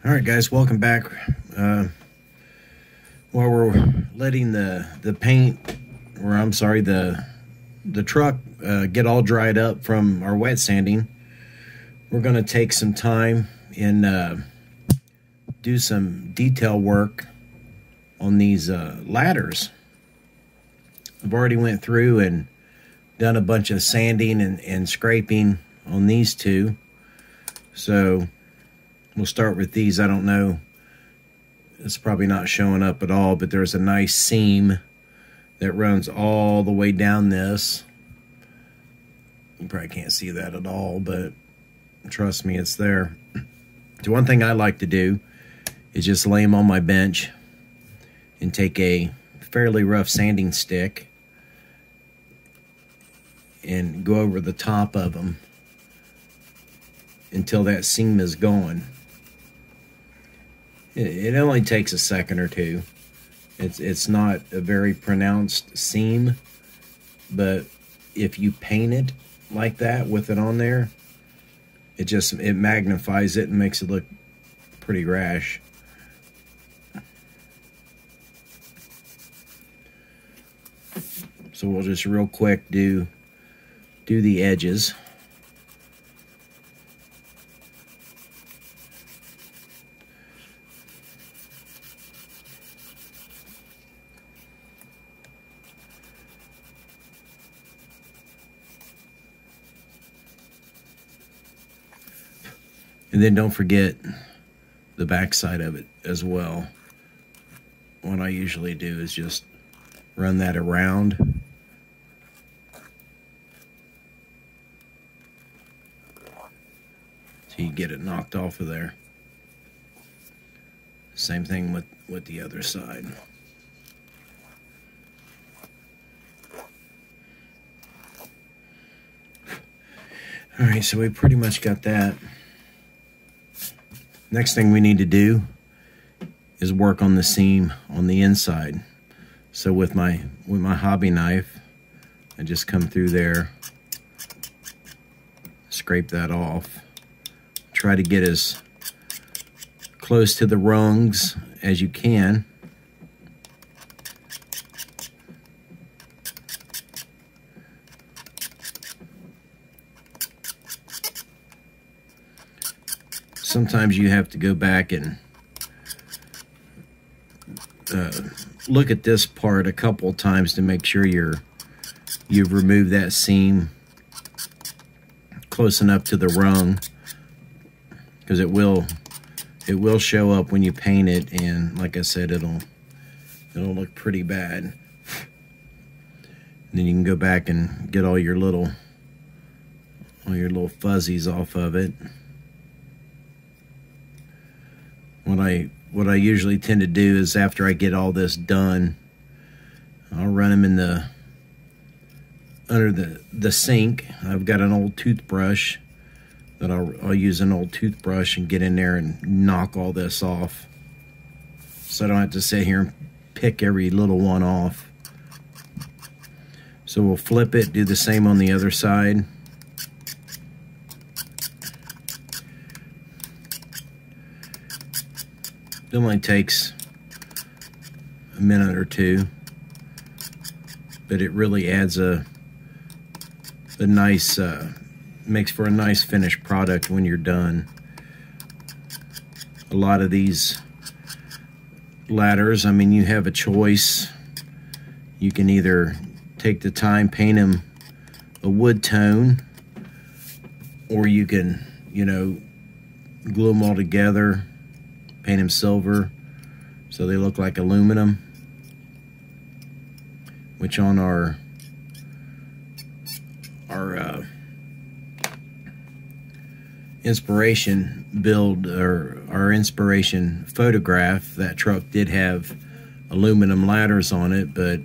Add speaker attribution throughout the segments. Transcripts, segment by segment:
Speaker 1: All right, guys, welcome back. While we're letting the paint, or I'm sorry, the truck get all dried up from our wet sanding, we're going to take some time and do some detail work on these ladders. I've already went through and done a bunch of sanding and scraping on these two, so we'll start with these. I don't know, it's probably not showing up at all, but there's a nice seam that runs all the way down this. You probably can't see that at all, but trust me, it's there. So one thing I like to do is just lay them on my bench and take a fairly rough sanding stick and go over the top of them until that seam is gone. It only takes a second or two. It's not a very pronounced seam, but if you paint it like that with it on there, it magnifies it and makes it look pretty rash. So we'll just real quick do the edges. And then don't forget the back side of it as well. What I usually do is just run that around. So you get it knocked off of there. Same thing with the other side. All right, so we pretty much got that. Next thing we need to do is work on the seam on the inside. So with my hobby knife, I just come through there, scrape that off. Try to get as close to the rungs as you can. Sometimes you have to go back and look at this part a couple times to make sure you've removed that seam close enough to the rung, because it will show up when you paint it, and like I said, it'll look pretty bad. And then you can go back and get all your little fuzzies off of it. What I usually tend to do is, after I get all this done, I'll run them in under the sink. I've got an old toothbrush that I'll use an old toothbrush and get in there and knock all this off, so I don't have to sit here and pick every little one off. So we'll flip it, do the same on the other side. It only takes a minute or two, but it really adds a nice, makes for a nice finished product when you're done. A lot of these ladders, I mean, you have a choice. You can either take the time, paint them a wood tone, or you can, glue them all together, paint them silver so they look like aluminum, which on our inspiration build, or our inspiration photograph, that truck did have aluminum ladders on it, but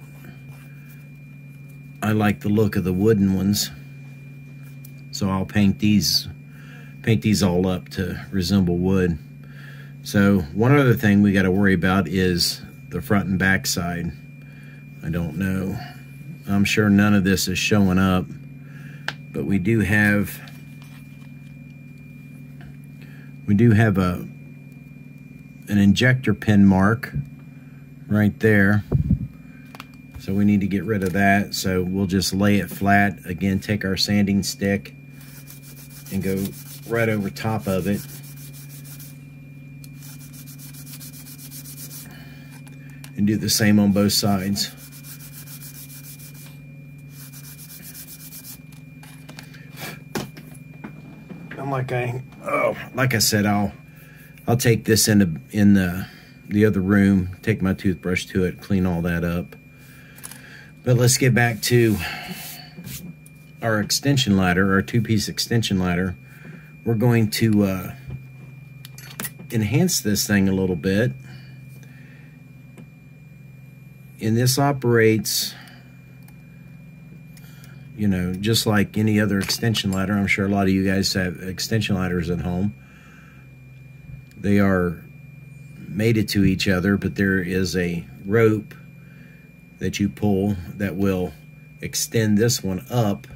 Speaker 1: I like the look of the wooden ones, so I'll paint these all up to resemble wood. So one other thing we got to worry about is the front and back side. I don't know, I'm sure none of this is showing up, but we do have an injector pin mark right there. So we need to get rid of that. So we'll just lay it flat. Again, take our sanding stick and go right over top of it. And do the same on both sides. Like I said, I'll take this in the other room, take my toothbrush to it, clean all that up. But let's get back to our extension ladder, our two-piece extension ladder. We're going to enhance this thing a little bit. And this operates, you know, just like any other extension ladder. I'm sure a lot of you guys have extension ladders at home. They are mated to each other, but there is a rope that you pull that will extend this one up.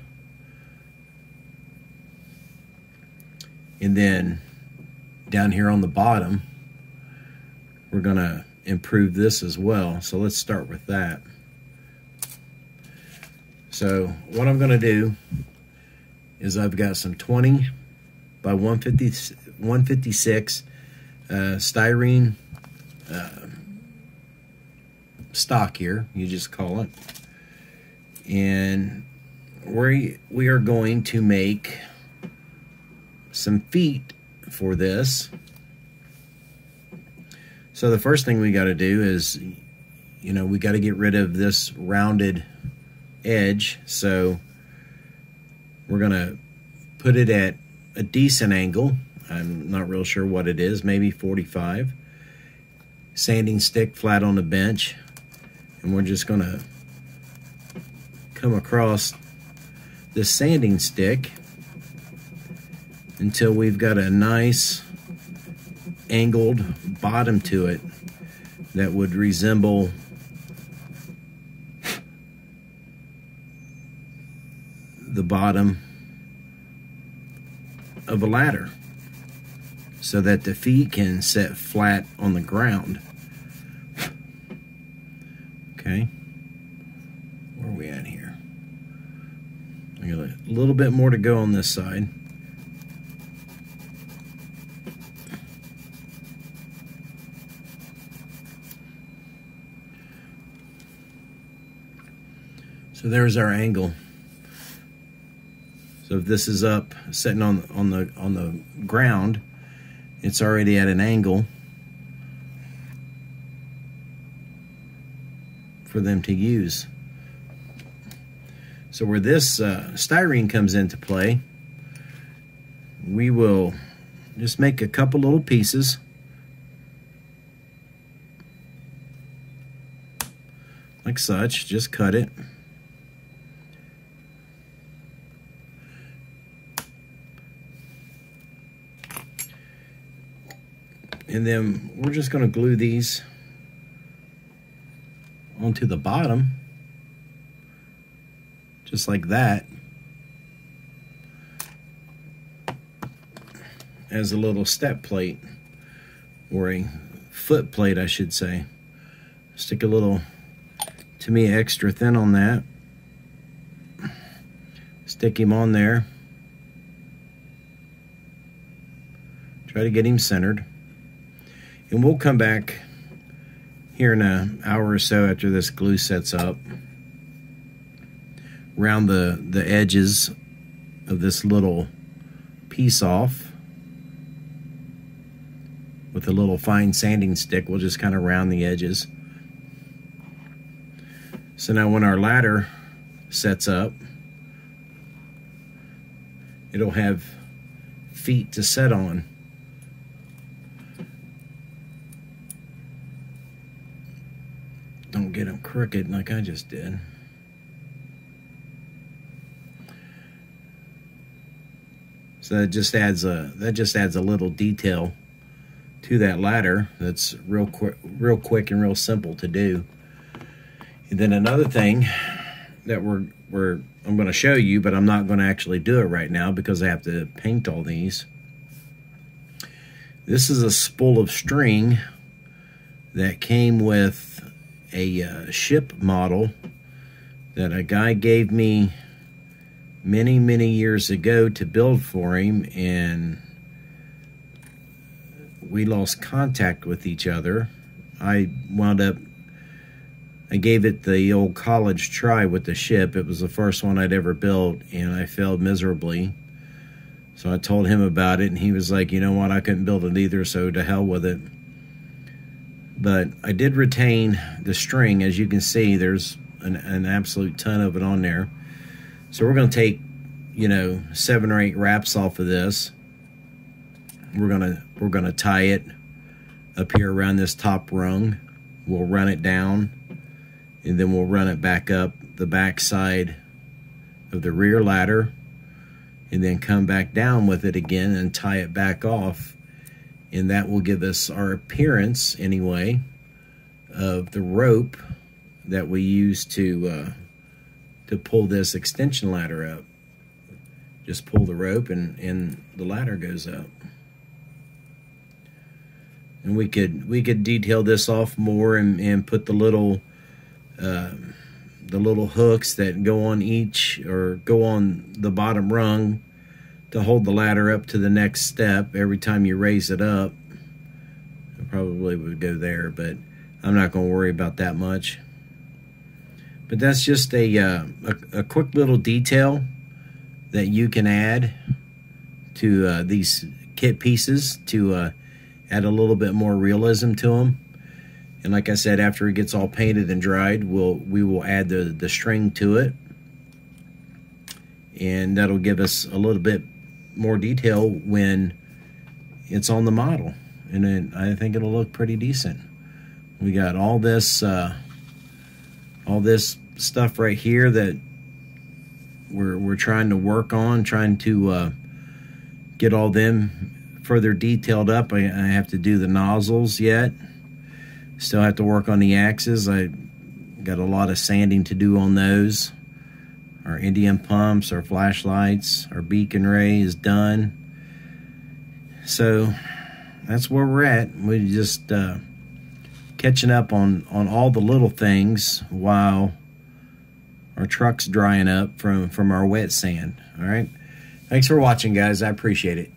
Speaker 1: And then down here on the bottom, we're going to improve this as well. So let's start with that. So what I'm going to do is I've got some 20 by 156 styrene stock here, you just call it. And we are going to make some feet for this. So the first thing we got to do is, you know, we got to get rid of this rounded edge. So we're going to put it at a decent angle. I'm not real sure what it is, maybe 45. Sanding stick flat on the bench. And we're just going to come across this sanding stick until we've got a nice angled bottom to it that would resemble the bottom of a ladder, so that the feet can set flat on the ground. Okay, where are we at here? I got a little bit more to go on this side. So there's our angle. So if this is up, sitting on the ground, it's already at an angle for them to use. So where this styrene comes into play, we will just make a couple little pieces. Like such, just cut it. And then we're just going to glue these onto the bottom, just like that, as a little step plate, or a foot plate, I should say. Stick a little, to me, extra thin on that. Stick him on there. Try to get him centered. And we'll come back here in an hour or so after this glue sets up, round the edges of this little piece off with a little fine sanding stick. We'll just kind of round the edges. So now when our ladder sets up, it'll have feet to set on. Don't get them crooked like I just did. So that just adds a little detail to that ladder. That's real quick and real simple to do. And then another thing that I'm going to show you, but I'm not going to actually do it right now because I have to paint all these. This is a spool of string that came with a ship model that a guy gave me many years ago to build for him, and we lost contact with each other. I gave it the old college try with the ship. It was the first one I'd ever built, and I failed miserably. So I told him about it, and he was like, you know what, I couldn't build it either, so to hell with it. But I did retain the string. As you can see, there's an absolute ton of it on there. So we're going to take, 7 or 8 wraps off of this. We're gonna tie it up here around this top rung. We'll run it down, and then we'll run it back up the back side of the rear ladder, and then come back down with it again and tie it back off. And that will give us our appearance, anyway, of the rope that we use to pull this extension ladder up. Just pull the rope and the ladder goes up. And we could detail this off more and put the little hooks that go on each, or go on the bottom rung to hold the ladder up to the next step every time you raise it up. I probably would go there, but I'm not going to worry about that much. But that's just a quick little detail that you can add to these kit pieces to add a little bit more realism to them. And like I said, after it gets all painted and dried, we will add the string to it, and that'll give us a little bit more detail when it's on the model, and then I think it'll look pretty decent. We got all this stuff right here that we're trying to work on, trying to get all them further detailed up. I have to do the nozzles yet. Still have to work on the axes. I got a lot of sanding to do on those. Our Indian pumps, our flashlights, our beacon ray is done. So that's where we're at. We're just catching up on all the little things while our truck's drying up from our wet sand. All right. Thanks for watching, guys. I appreciate it.